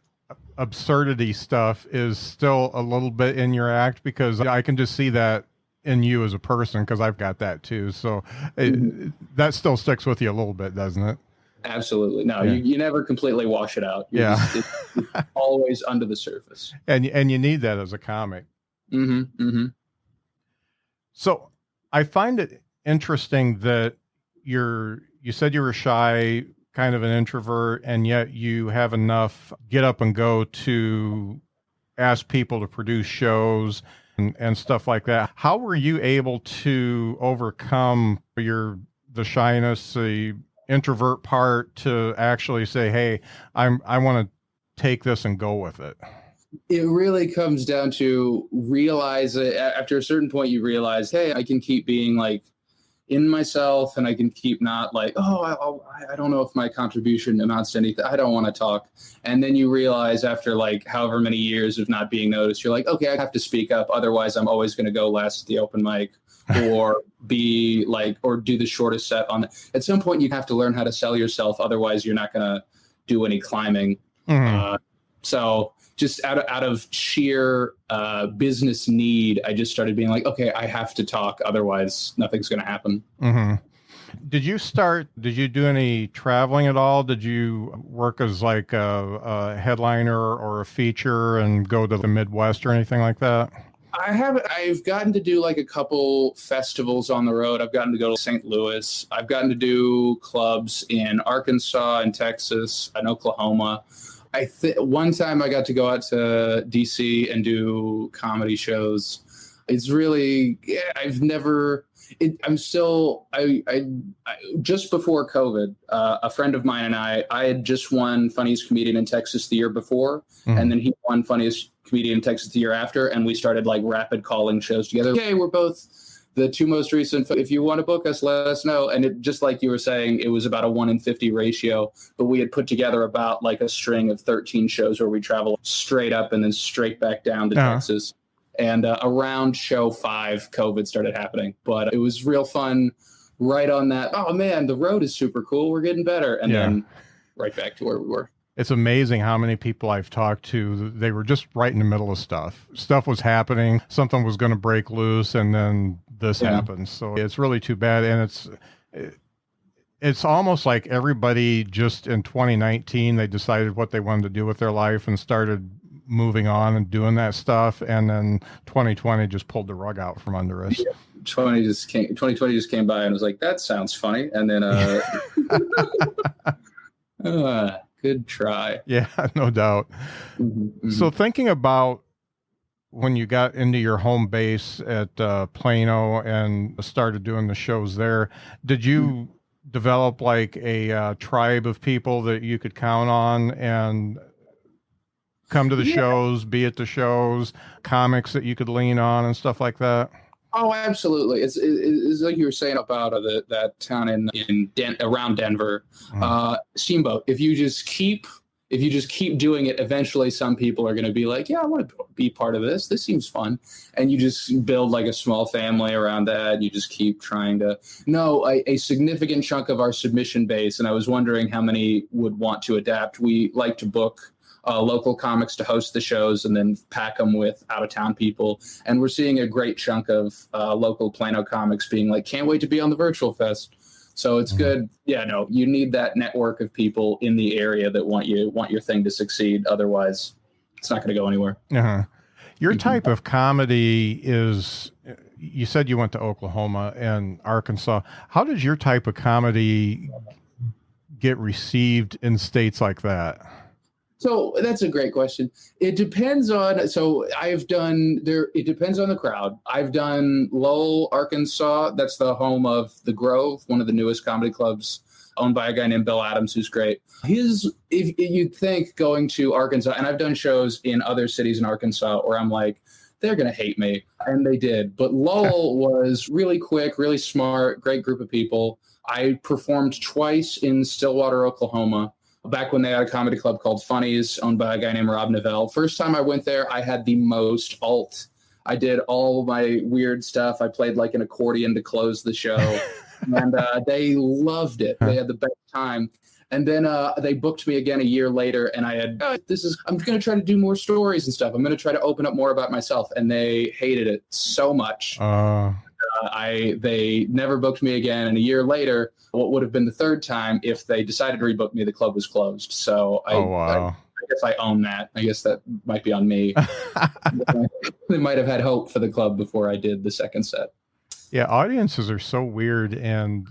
absurdity stuff is still a little bit in your act, because I can just see that in you as a person, because I've got that too. So that still sticks with you a little bit, doesn't it? Absolutely. No, you never completely wash it out. It's always under the surface. And you need that as a comic. So I find it interesting that you said you were shy kind of an introvert, and yet you have enough get up and go to ask people to produce shows and stuff like that. How were you able to overcome the shyness, the introvert part, to actually say, hey, I want to take this and go with it? It really comes down to realize it. After a certain point, you realize, hey, I can keep being like in myself, and I can keep not like, I don't know if my contribution amounts to anything. I don't want to talk. And then you realize after like however many years of not being noticed, you're like, okay, I have to speak up. Otherwise, I'm always going to go last at the open mic, or be like, or do the shortest set on. At some point, you have to learn how to sell yourself. Otherwise, you're not going to do any climbing. Mm-hmm. So just out of sheer business need, I just started being like, okay, I have to talk. Otherwise, nothing's going to happen. Mm-hmm. Did you do any traveling at all? Did you work as like a headliner or a feature and go to the Midwest or anything like that? I've gotten to do like a couple festivals on the road. I've gotten to go to St. Louis. I've gotten to do clubs in Arkansas and Texas and Oklahoma. One time I got to go out to DC and do comedy shows. It's really, just before COVID, a friend of mine and I had just won Funniest Comedian in Texas the year before. Mm-hmm. And then he won Funniest Comedian in Texas the year after. And we started like rapid calling shows together. Okay, we're both the two most recent. If you want to book us, let us know. And it, just like you were saying, it was about a 1 in 50 ratio, but we had put together about like a string of 13 shows where we travel straight up and then straight back down to Texas. And around show 5, COVID started happening, but it was real fun right on that. Oh man, the road is super cool. We're getting better. And then right back to where we were. It's amazing how many people I've talked to, they were just right in the middle of stuff. Stuff was happening. Something was going to break loose, and then this happened. So it's really too bad. And it's almost like everybody just in 2019, they decided what they wanted to do with their life and started moving on and doing that stuff. And then 2020 just pulled the rug out from under us. 2020 just came by and was like, that sounds funny. And then, good try. Yeah, no doubt. Mm-hmm, mm-hmm. So thinking about when you got into your home base at Plano and started doing the shows there, did you develop like a tribe of people that you could count on and come to the shows, be at the shows, comics that you could lean on and stuff like that? Oh, absolutely. It's like you were saying about that town around Denver, Steamboat. If you just keep doing it, eventually some people are going to be like, yeah, I want to be part of this. This seems fun. And you just build like a small family around that. You just keep trying to know a significant chunk of our submission base. And I was wondering how many would want to adapt. We like to book local comics to host the shows and then pack them with out-of-town people. And we're seeing a great chunk of local Plano comics being like, can't wait to be on the virtual fest. So it's good. Yeah, no, you need that network of people in the area that want your thing to succeed. Otherwise, it's not going to go anywhere. Uh-huh. Your type of comedy is, you said you went to Oklahoma and Arkansas. How does your type of comedy get received in states like that? So that's a great question. It depends on, it depends on the crowd. I've done Lowell, Arkansas. That's the home of The Grove, one of the newest comedy clubs owned by a guy named Bill Adams, who's great. If you'd think going to Arkansas, and I've done shows in other cities in Arkansas where I'm like, they're going to hate me. And they did. But Lowell was really quick, really smart, great group of people. I performed twice in Stillwater, Oklahoma, back when they had a comedy club called Funnies, owned by a guy named Rob Novell. First time I went there, I had the most alt. I did all my weird stuff. I played like an accordion to close the show. And they loved it. They had the best time. And then they booked me again a year later, and I had, I'm going to try to do more stories and stuff. I'm going to try to open up more about myself. And they hated it so much. They never booked me again. And a year later, what would have been the third time, if they decided to rebook me, the club was closed. So I guess I own that. I guess that might be on me. They might have had hope for the club before I did the second set. Yeah, audiences are so weird, and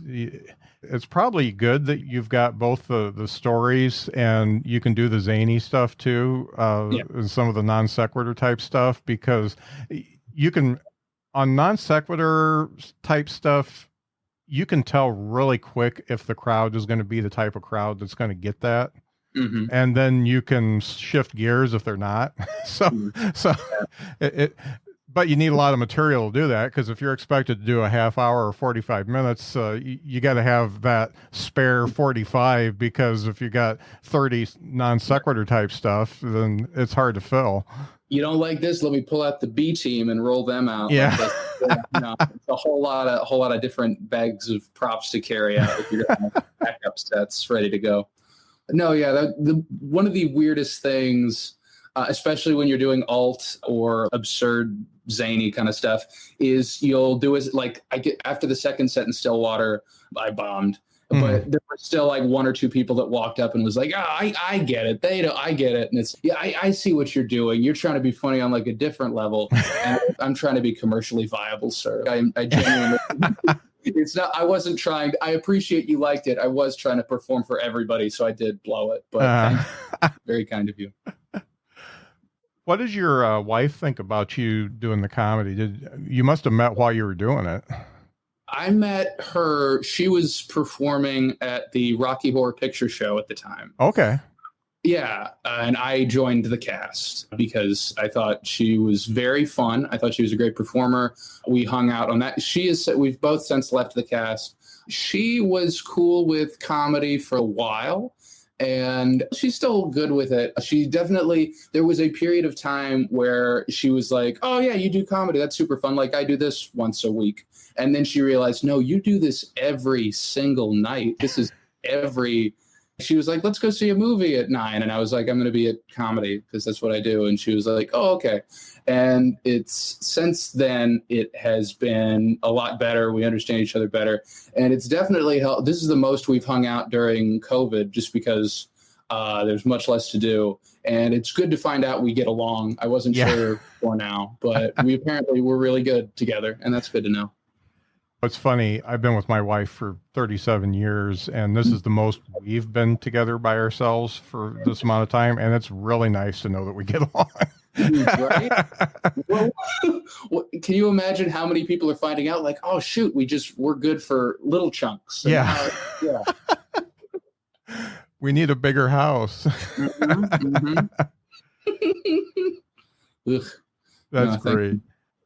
It's probably good that you've got both the stories and you can do the zany stuff too, and some of the non sequitur type stuff, because you can, on non sequitur type stuff, you can tell really quick if the crowd is going to be the type of crowd that's going to get that. Mm-hmm. And then you can shift gears if they're not. But you need a lot of material to do that, because if you're expected to do a half hour or 45 minutes, you got to have that spare 45, because if you got 30 non sequitur type stuff, then it's hard to fill. You don't like this? Let me pull out the B team and roll them out. Yeah. It's a whole lot of different bags of props to carry out if you're going to have backup sets ready to go. No, yeah, one of the weirdest things, especially when you're doing alt or absurd, zany kind of stuff, is you'll do is like after the second set in Stillwater, I bombed, but there were still like one or two people that walked up and was like, I get it. I get it. And it's, I see what you're doing. You're trying to be funny on like a different level. And I'm trying to be commercially viable, sir. I genuinely, it's not, I wasn't trying, I appreciate you liked it. I was trying to perform for everybody. So I did blow it, but very kind of you. What does your wife think about you doing the comedy? You must have met while you were doing it. I met her. She was performing at the Rocky Horror Picture Show at the time. Okay. Yeah. And I joined the cast because I thought she was very fun. I thought she was a great performer. We hung out on that. We've both since left the cast. She was cool with comedy for a while, and she's still good with it. There was a period of time where she was like, oh yeah, you do comedy. That's super fun. Like I do this once a week. And then she realized, no, you do this every single night. She was like, let's go see a movie at 9. And I was like, I'm going to be at comedy because that's what I do. And she was like, oh, okay. And since then, it has been a lot better. We understand each other better. And it's definitely helped. This is the most we've hung out during COVID just because there's much less to do. And it's good to find out we get along. I wasn't sure for now, but we're really good together. And that's good to know. It's funny. I've been with my wife for 37 years, and this is the most we've been together by ourselves for this amount of time. And it's really nice to know that we get along. Right? Well, can you imagine how many people are finding out like, oh, shoot, we're good for little chunks. Yeah. We need a bigger house. That's great.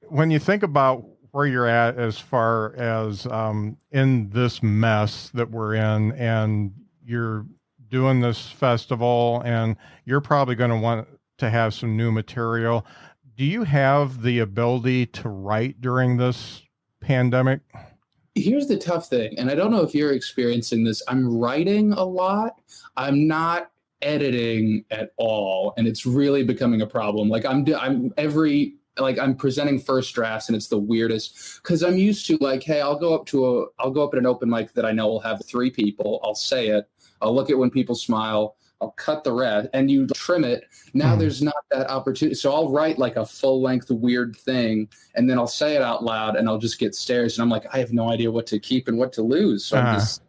When you think about where you're at as far as in this mess that we're in, and you're doing this festival, and you're probably going to want to have some new material. Do you have the ability to write during this pandemic? Here's the tough thing, and I don't know if you're experiencing this. I'm writing a lot. I'm not editing at all, and it's really becoming a problem. Like I'm presenting first drafts, and it's the weirdest because I'm used to like, hey, I'll go up at an open mic that I know will have 3 people. I'll say it. I'll look at when people smile. I'll cut the rest, and you trim it. Now there's not that opportunity. So I'll write like a full length weird thing, and then I'll say it out loud, and I'll just get stares. And I'm like, I have no idea what to keep and what to lose. So I'm just,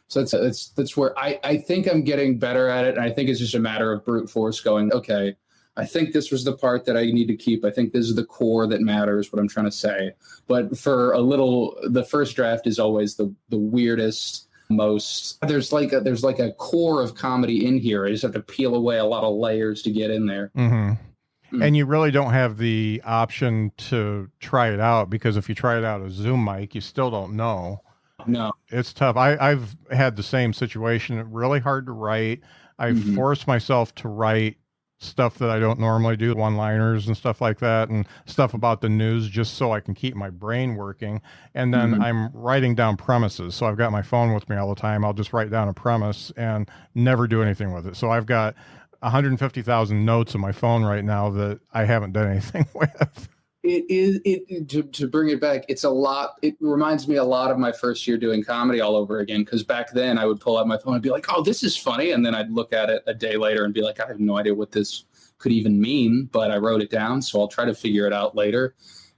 So that's where I think I'm getting better at it. And I think it's just a matter of brute force going, okay, I think this was the part that I need to keep. I think this is the core that matters, what I'm trying to say. But the first draft is always the weirdest, most. There's like a core of comedy in here. I just have to peel away a lot of layers to get in there. Mm-hmm. And you really don't have the option to try it out, because if you try it out a Zoom mic, you still don't know. No, it's tough. I've had the same situation. Really hard to write. I've forced myself to write stuff that I don't normally do, one-liners and stuff like that, and stuff about the news, just so I can keep my brain working. And then I'm writing down premises. So I've got my phone with me all the time. I'll just write down a premise and never do anything with it. So I've got 150,000 notes on my phone right now that I haven't done anything with. To bring it back, it's a lot. It reminds me a lot of my first year doing comedy all over again. Because back then I would pull out my phone and be like, oh, this is funny. And then I'd look at it a day later and be like, I have no idea what this could even mean, but I wrote it down. So I'll try to figure it out later.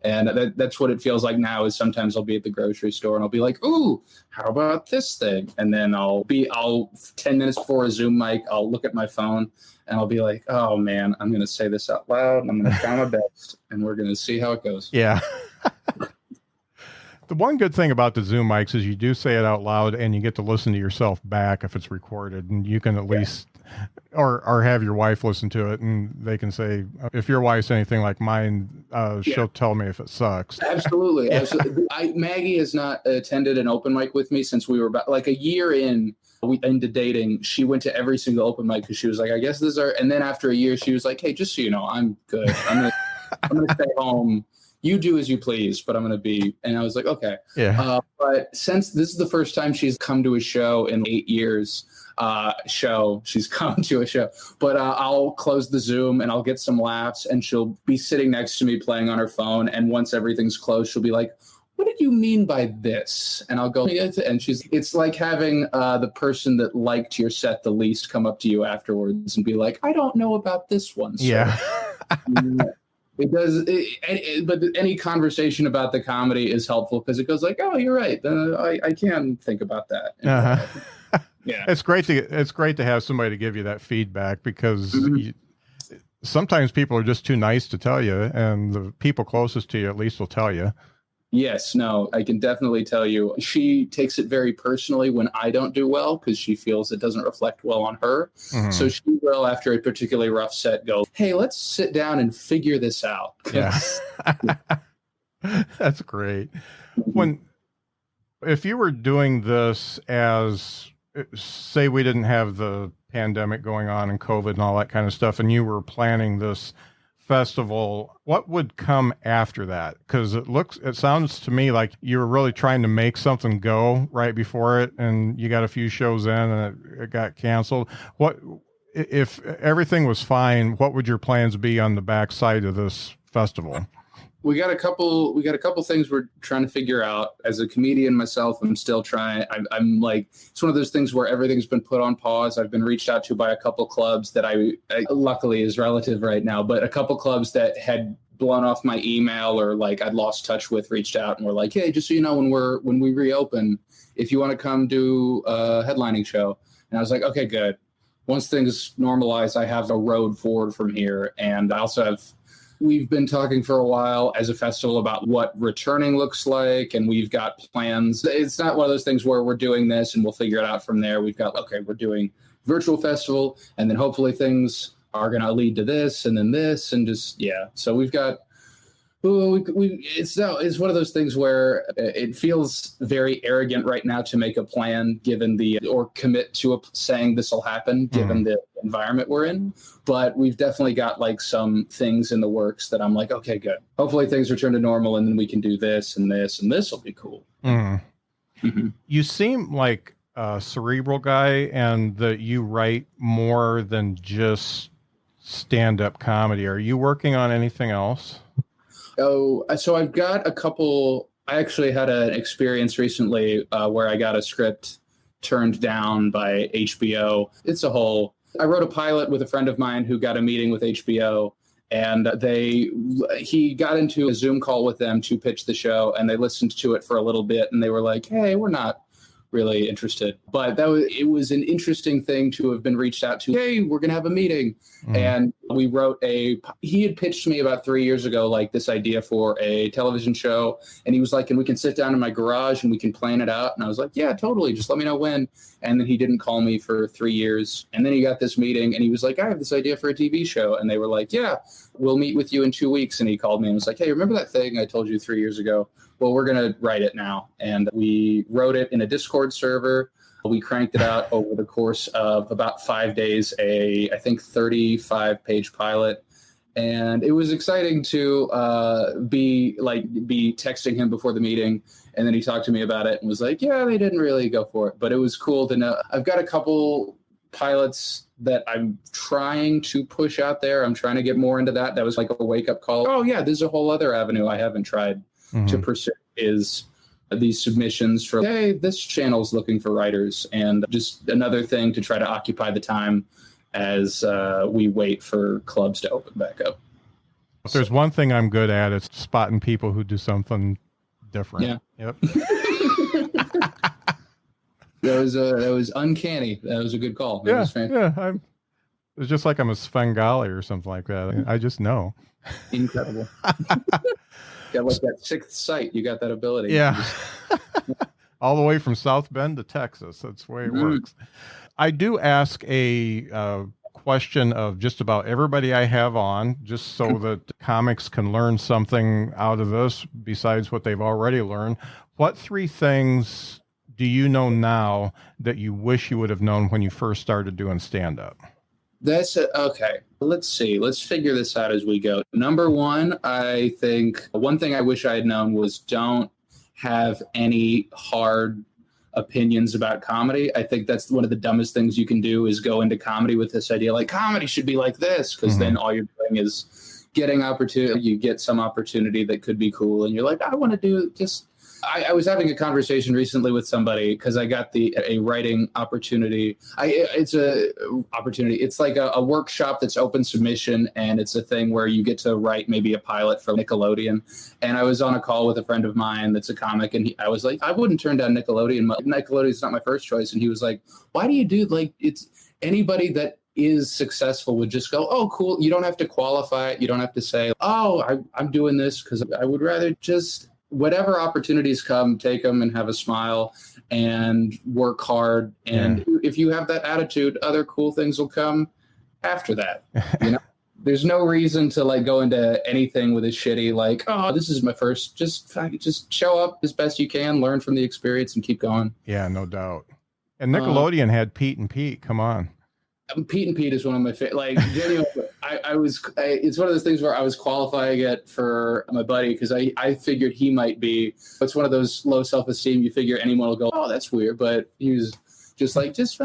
And that's what it feels like now. Is sometimes I'll be at the grocery store and I'll be like, "Ooh, how about this thing?" And then I'll 10 minutes before a Zoom mic, I'll look at my phone and I'll be like, "Oh man, I'm going to say this out loud and I'm going to try my best and we're going to see how it goes." Yeah. The one good thing about the Zoom mics is you do say it out loud and you get to listen to yourself back if it's recorded, and you can at least, or have your wife listen to it and they can say, if your wife's anything like mine, she'll tell me if it sucks. Absolutely. Yeah. Absolutely. Maggie has not attended an open mic with me since we were about like a year into dating. She went to every single open mic because she was like, I guess this is our, and then after a year, she was like, hey, just so you know, I'm good. I'm going to stay home. You do as you please, but I'm going to be, and I was like, okay. Yeah. But since this is the first time she's come to a show in 8 years, she's come to a show, but I'll close the Zoom and I'll get some laughs and she'll be sitting next to me playing on her phone. And once everything's closed, she'll be like, what did you mean by this? And I'll go, and it's like having the person that liked your set the least come up to you afterwards and be like, I don't know about this one. Sir. Yeah. It does, but any conversation about the comedy is helpful because it goes like, "Oh, you're right. I can think about that." Uh-huh. Yeah, it's great to have somebody to give you that feedback because sometimes people are just too nice to tell you, and the people closest to you at least will tell you. Yes, no, I can definitely tell you. She takes it very personally when I don't do well because she feels it doesn't reflect well on her. Mm-hmm. So she will, after a particularly rough set, go, hey, let's sit down and figure this out. Yeah. That's great. If you were doing this as, say we didn't have the pandemic going on and COVID and all that kind of stuff, and you were planning this festival, what would come after that? Because it sounds to me like you were really trying to make something go right before it, and you got a few shows in and it got canceled. What if everything was fine? What would your plans be on the backside of this festival? We got a couple things we're trying to figure out. As a comedian myself, I'm still trying. I'm like, it's one of those things where everything's been put on pause. I've been reached out to by a couple clubs that I luckily is relative right now, but a couple clubs that had blown off my email or like I'd lost touch with reached out and were like, hey, just so you know, when we reopen, if you want to come do a headlining show. And I was like, okay, good. Once things normalize, I have a road forward from here. And I also we've been talking for a while as a festival about what returning looks like, and we've got plans. It's not one of those things where we're doing this and we'll figure it out from there. We've got, okay, we're doing virtual festival, and then hopefully things are going to lead to this, and then this, and just, yeah. So we've got, it's one of those things where it feels very arrogant right now to make a plan or commit to saying this will happen given the environment we're in. But we've definitely got like some things in the works that I'm like, okay, good. Hopefully things return to normal and then we can do this and this, and this will be cool. Mm-hmm. You seem like a cerebral guy and that you write more than just stand-up comedy. Are you working on anything else? Oh, so I've got a couple. I actually had an experience recently where I got a script turned down by HBO. I wrote a pilot with a friend of mine who got a meeting with HBO, and he got into a Zoom call with them to pitch the show, and they listened to it for a little bit, and they were like, hey, we're not really interested. But it was an interesting thing to have been reached out to. Hey, we're going to have a meeting. And we wrote he had pitched me about 3 years ago, like this idea for a television show. And he was like, and we can sit down in my garage and we can plan it out. And I was like, yeah, totally. Just let me know when. And then he didn't call me for 3 years. And then he got this meeting and he was like, I have this idea for a TV show. And they were like, yeah, we'll meet with you in 2 weeks. And he called me and was like, hey, remember that thing I told you 3 years ago? Well, we're going to write it now. And we wrote it in a Discord server. We cranked it out over the course of about 5 days, I think 35-page pilot. And it was exciting to be texting him before the meeting. And then he talked to me about it and was like, yeah, they didn't really go for it. But it was cool to know. I've got a couple pilots that I'm trying to push out there. I'm trying to get more into that. That was like a wake-up call. Oh, yeah, there's a whole other avenue I haven't tried to pursue is these submissions for, hey, this channel's looking for writers, and just another thing to try to occupy the time as we wait for clubs to open back up. If there's one thing I'm good at, it's spotting people who do something different. Yeah. Yep. That was uncanny. That was a good call. Yeah. It's just like I'm a Svengali or something like that. I just know. Incredible. Got like that sixth sight. You got that ability. Yeah. All the way from South Bend to Texas. That's the way it works. I do ask a question of just about everybody I have on, just so that comics can learn something out of this besides what they've already learned. What 3 things do you know now that you wish you would have known when you first started doing stand-up? Okay. Let's see. Let's figure this out as we go. Number 1, I think one thing I wish I had known was don't have any hard opinions about comedy. I think that's one of the dumbest things you can do is go into comedy with this idea like comedy should be like this, because then all you're doing is getting opportunity. You get some opportunity that could be cool, and you're like, I want to do just. I was having a conversation recently with somebody because I got a writing opportunity. It's a opportunity. It's like a workshop that's open submission, and it's a thing where you get to write maybe a pilot for Nickelodeon. And I was on a call with a friend of mine that's a comic, and I was like, I wouldn't turn down Nickelodeon. Nickelodeon's not my first choice. And he was like, why do you do like it's anybody that is successful would just go, oh, cool. You don't have to qualify it. You don't have to say, oh, I'm doing this because I would rather just. Whatever opportunities come, take them and have a smile and work hard. And if you have that attitude, other cool things will come after that. You know, there's no reason to like go into anything with a shitty, like, oh, this is my first, just show up as best you can, learn from the experience and keep going. Yeah, no doubt. And Nickelodeon had Pete and Pete. Come on. Pete and Pete is one of my favorite. Like, genuinely, it's one of those things where I was qualifying it for my buddy because I figured he might be. It's one of those low self-esteem. You figure anyone will go, oh, that's weird. But he was just like, just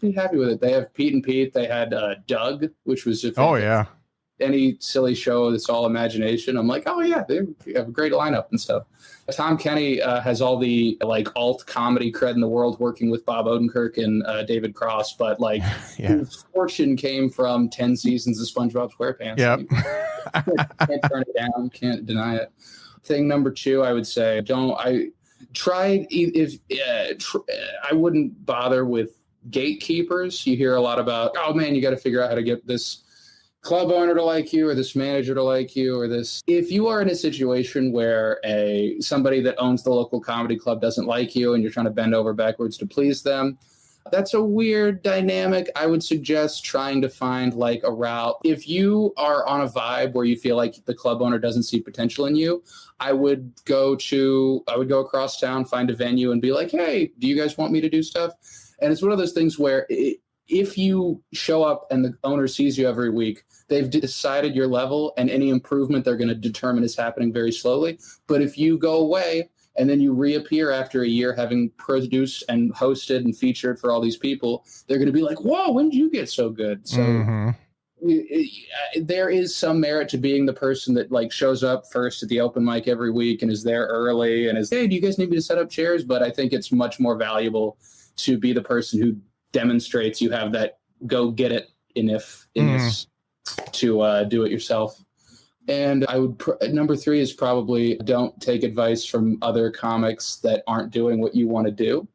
be happy with it. They have Pete and Pete. They had Doug, which was just any silly show that's all imagination. I'm like, oh yeah, they have a great lineup and stuff. Tom Kenny has all the like alt comedy cred in the world, working with Bob Odenkirk and David Cross. But like his fortune came from 10 seasons of SpongeBob SquarePants. Yep. Can't turn it down. Can't deny it. Thing number 2, I would say, I wouldn't bother with gatekeepers. You hear a lot about, oh man, you got to figure out how to get this club owner to like you or this manager to like you or this. If you are in a situation where somebody that owns the local comedy club doesn't like you and you're trying to bend over backwards to please them, that's a weird dynamic. I would suggest trying to find like a route. If you are on a vibe where you feel like the club owner doesn't see potential in you, I would go across town, find a venue and be like, hey, do you guys want me to do stuff? And it's one of those things where if you show up and the owner sees you every week, they've decided your level and any improvement they're going to determine is happening very slowly. But if you go away and then you reappear after a year having produced and hosted and featured for all these people, they're going to be like, whoa, when did you get so good? So there is some merit to being the person that like shows up first at the open mic every week and is there early and is, hey, do you guys need me to set up chairs? But I think it's much more valuable to be the person who demonstrates you have that go get it to do it yourself. And I would number 3 is probably don't take advice from other comics that aren't doing what you want to do.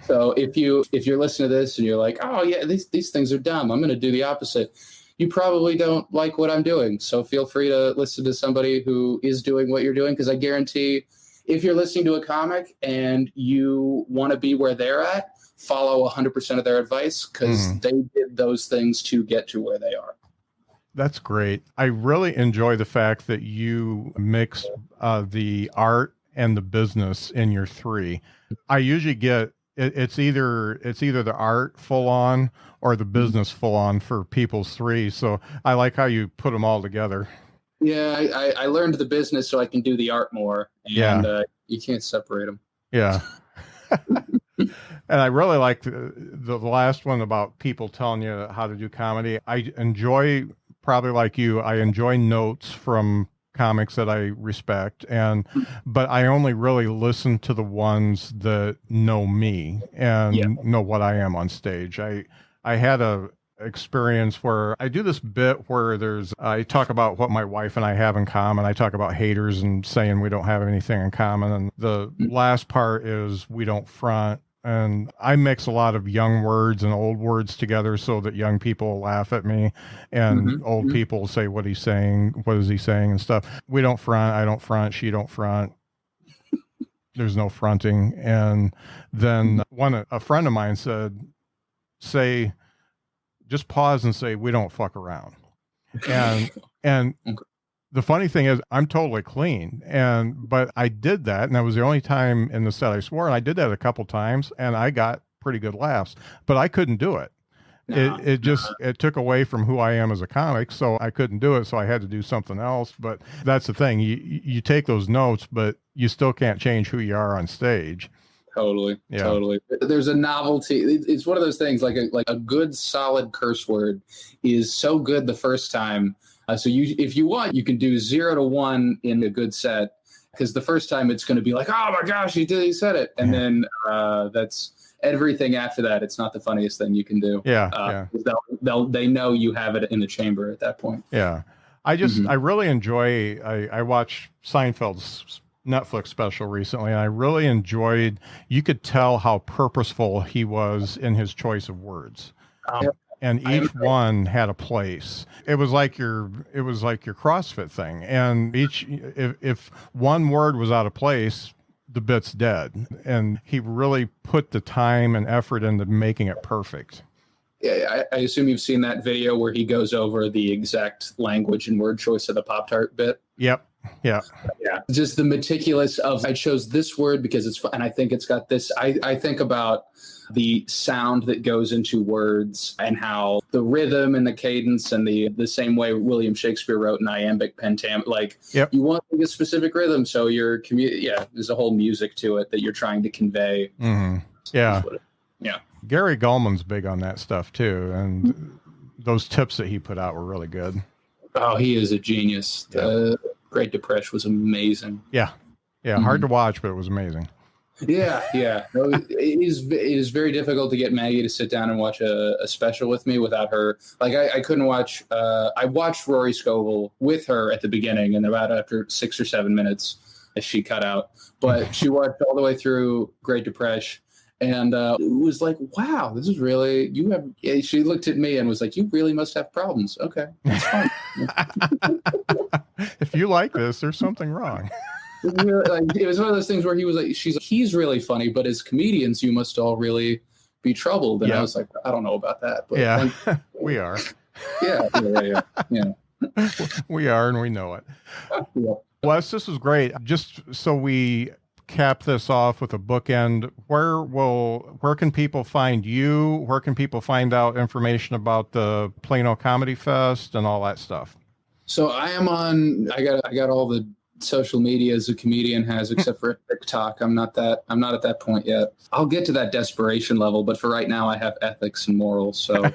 So if you're listening to this and you're like, oh yeah, these things are dumb, I'm going to do the opposite, you probably don't like what I'm doing. So feel free to listen to somebody who is doing what you're doing, because I guarantee if you're listening to a comic and you want to be where they're at, follow 100% of their advice, because they did those things to get to where they are. That's great. I really enjoy the fact that you mix the art and the business in your 3. I usually get it's either the art full on or the business full on for people's 3. So I like how you put them all together. Yeah, I learned the business so I can do the art more. And you can't separate them. Yeah. And I really like the last one about people telling you how to do comedy. I enjoy, probably like you, I enjoy notes from comics that I respect, but I only really listen to the ones that know me and know what I am on stage. I had a experience where I do this bit where I talk about what my wife and I have in common. I talk about haters and saying we don't have anything in common. And the last part is we don't front. And I mix a lot of young words and old words together so that young people laugh at me and old people say what he's saying, what is he saying and stuff. We don't front, I don't front, she don't front. There's no fronting. And then a friend of mine said, just pause and say, we don't fuck around. And the funny thing is I'm totally clean. But I did that. And that was the only time in the set I swore. And I did that a couple times and I got pretty good laughs, but I couldn't do it. It took away from who I am as a comic. So I couldn't do it. So I had to do something else. But that's the thing. You take those notes, but you still can't change who you are on stage. Totally. There's a novelty. It's one of those things like a good solid curse word is so good the first time. So if you want, you can do 0 to 1 in a good set, because the first time it's going to be like, oh my gosh, he said it. And then that's everything after that. It's not the funniest thing you can do. They know you have it in the chamber at that point. Yeah. I really enjoy, I watched Seinfeld's Netflix special recently, and I really enjoyed, you could tell how purposeful he was in his choice of words. And each one had a place. It was like your CrossFit thing. And if one word was out of place, the bit's dead. And he really put the time and effort into making it perfect. Yeah, I assume you've seen that video where he goes over the exact language and word choice of the Pop-Tart bit. Yep. Yeah. Just the meticulous of, I chose this word because it's fun, and I think it's got this. I think about the sound that goes into words and how the rhythm and the cadence and the same way William Shakespeare wrote in iambic pentameter. You want a specific rhythm, so your there's a whole music to it that you're trying to convey. Mm-hmm. Yeah. Gary Gulman's big on that stuff too, and those tips that he put out were really good. Oh, he is a genius. Yeah. The Great Depression was amazing. Yeah. Hard to watch, but it was amazing. Yeah. No, it is very difficult to get Maggie to sit down and watch a special with me without her. Like I couldn't watch. I watched Rory Scovel with her at the beginning, and about after 6 or 7 minutes, she cut out. But she watched all the way through Great Depression. And it was like, wow, this is really, you have, she looked at me and was like, you really must have problems. Okay, that's fine. If you like this, there's something wrong. It was one of those things where he was like, he's really funny, but as comedians, you must all really be troubled. And I was like, I don't know about that. But we are. Yeah. We are, and we know it. Yeah. Wes, this was great. Just so we cap this off with a bookend, where can people find you? Where can people find out information about the Plano Comedy Fest and all that stuff? So I got all the social media as a comedian has, except for TikTok. I'm not at that point yet. I'll get to that desperation level, but for right now I have ethics and morals. So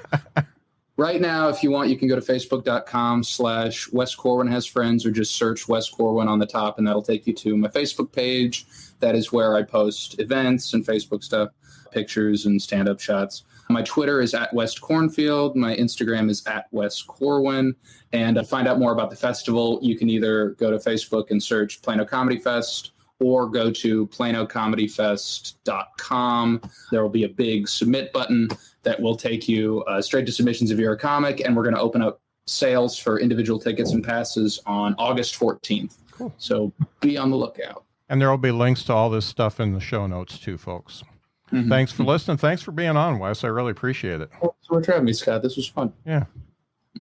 right now, if you want, you can go to facebook.com/Wes Corwin has friends, or just search Wes Corwin on the top, and that'll take you to my Facebook page. That is where I post events and Facebook stuff, pictures and stand-up shots. My Twitter is @WestCornfield. My Instagram is @Wes Corwin. And to find out more about the festival, you can either go to Facebook and search Plano Comedy Fest, or go to planocomedyfest.com. There will be a big submit button that will take you straight to submissions if you're a comic. And we're going to open up sales for individual tickets and passes on August 14th. Cool. So be on the lookout. And there will be links to all this stuff in the show notes too, folks. Mm-hmm. Thanks for listening. Thanks for being on, Wes. I really appreciate it. Thanks for having me, Scott. This was fun. Yeah.